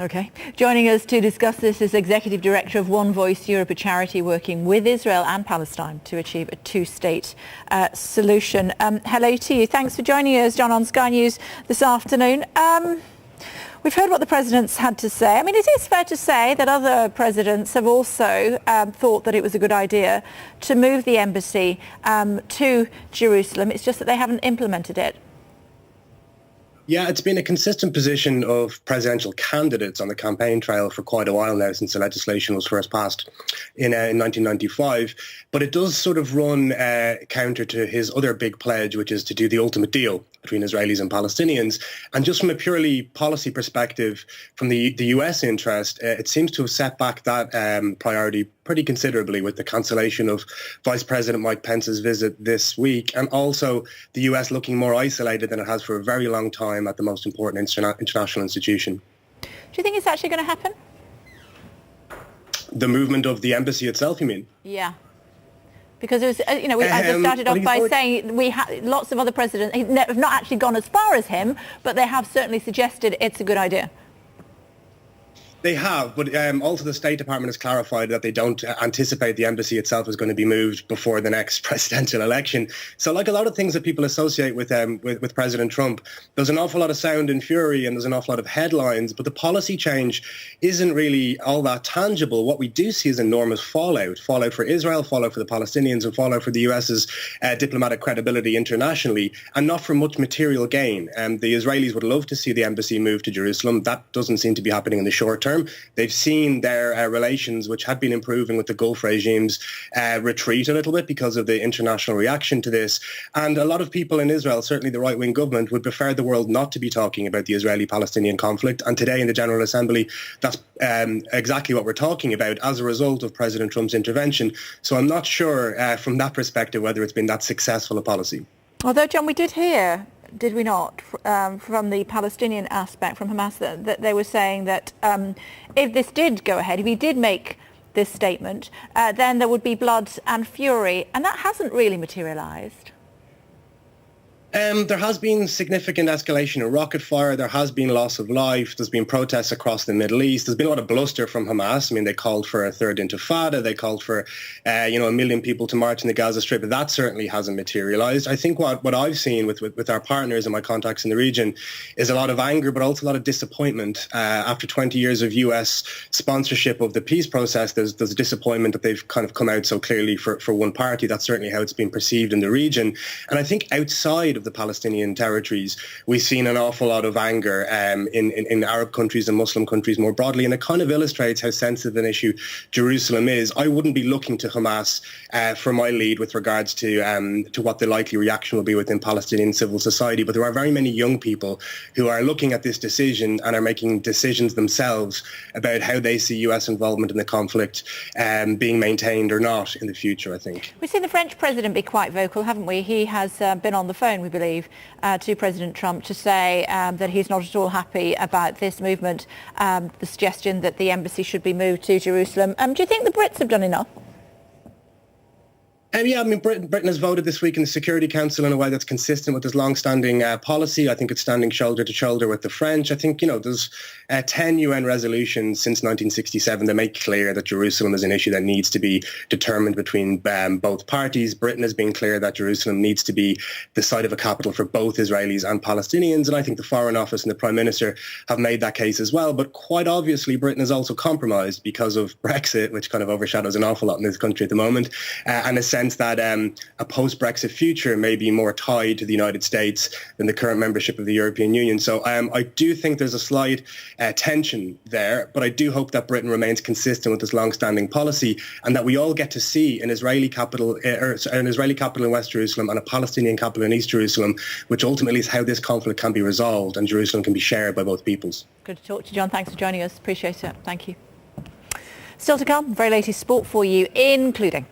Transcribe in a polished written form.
Okay. Joining us to discuss this is Executive Director of OneVoice Europe, a charity working with Israel and Palestine to achieve a two-state solution. Hello to you. Thanks for joining us, John, on Sky News this afternoon. We've heard what the president's had to say. I mean, it is fair to say that other presidents have also thought that it was a good idea to move the embassy to Jerusalem. It's just that they haven't implemented it. Yeah, it's been a consistent position of presidential candidates on the campaign trail for quite a while now, since the legislation was first passed in 1995. But it does sort of run counter to his other big pledge, which is to do the ultimate deal between Israelis and Palestinians. And just from a purely policy perspective, from the US interest, it seems to have set back that priority pretty considerably with the cancellation of Vice President Mike Pence's visit this week, and also the US looking more isolated than it has for a very long time at the most important international institution. Do you think it's actually going to happen? The movement of the embassy itself, you mean? Yeah. Because it was, I just started off by saying lots of other presidents have not actually gone as far as him, but they have certainly suggested it's a good idea. They have, but also the State Department has clarified that they don't anticipate the embassy itself is going to be moved before the next presidential election. So like a lot of things that people associate with President Trump, there's an awful lot of sound and fury and there's an awful lot of headlines, but the policy change isn't really all that tangible. What we do see is enormous fallout for Israel, fallout for the Palestinians, and fallout for the US's diplomatic credibility internationally, and not for much material gain. The Israelis would love to see the embassy move to Jerusalem. That doesn't seem to be happening in the short term. They've seen their relations, which had been improving with the Gulf regimes, retreat a little bit because of the international reaction to this. And a lot of people in Israel, certainly the right-wing government, would prefer the world not to be talking about the Israeli-Palestinian conflict. And today in the General Assembly, that's exactly what we're talking about as a result of President Trump's intervention. So I'm not sure from that perspective whether it's been that successful a policy. Although, John, we did hear, did we not, from the Palestinian aspect, from Hamas, that they were saying that if this did go ahead, if he did make this statement, then there would be blood and fury, and that hasn't really materialised. There has been significant escalation of rocket fire. There has been loss of life. There's been protests across the Middle East. There's been a lot of bluster from Hamas. I mean, they called for a third intifada. They called for, 1 million people to march in the Gaza Strip. But that certainly hasn't materialized. I think what I've seen with our partners and my contacts in the region is a lot of anger, but also a lot of disappointment. After 20 years of US sponsorship of the peace process, there's a disappointment that they've kind of come out so clearly for one party. That's certainly how it's been perceived in the region. And I think outside of the Palestinian territories, we've seen an awful lot of anger in Arab countries and Muslim countries more broadly, and it kind of illustrates how sensitive an issue Jerusalem is. I wouldn't be looking to Hamas for my lead with regards to what the likely reaction will be within Palestinian civil society, but there are very many young people who are looking at this decision and are making decisions themselves about how they see US involvement in the conflict being maintained or not in the future, I think. We've seen the French president be quite vocal, haven't we? He has been on the phone, we believe, to President Trump to say that he's not at all happy about this movement, the suggestion that the embassy should be moved to Jerusalem. Do you think the Brits have done enough? Britain has voted this week in the Security Council in a way that's consistent with its long-standing policy. I think it's standing shoulder to shoulder with the French. I think, there's 10 UN resolutions since 1967 that make clear that Jerusalem is an issue that needs to be determined between both parties. Britain has been clear that Jerusalem needs to be the site of a capital for both Israelis and Palestinians. And I think the Foreign Office and the Prime Minister have made that case as well. But quite obviously, Britain has also compromised because of Brexit, which kind of overshadows an awful lot in this country at the moment, and a sense that a post-Brexit future may be more tied to the United States than the current membership of the European Union. So I do think there's a slight tension there, but I do hope that Britain remains consistent with this long-standing policy and that we all get to see an Israeli capital in West Jerusalem and a Palestinian capital in East Jerusalem, which ultimately is how this conflict can be resolved and Jerusalem can be shared by both peoples. Good to talk to you, John. Thanks for joining us. Appreciate it. Thank you. Still to come, very latest sport for you, including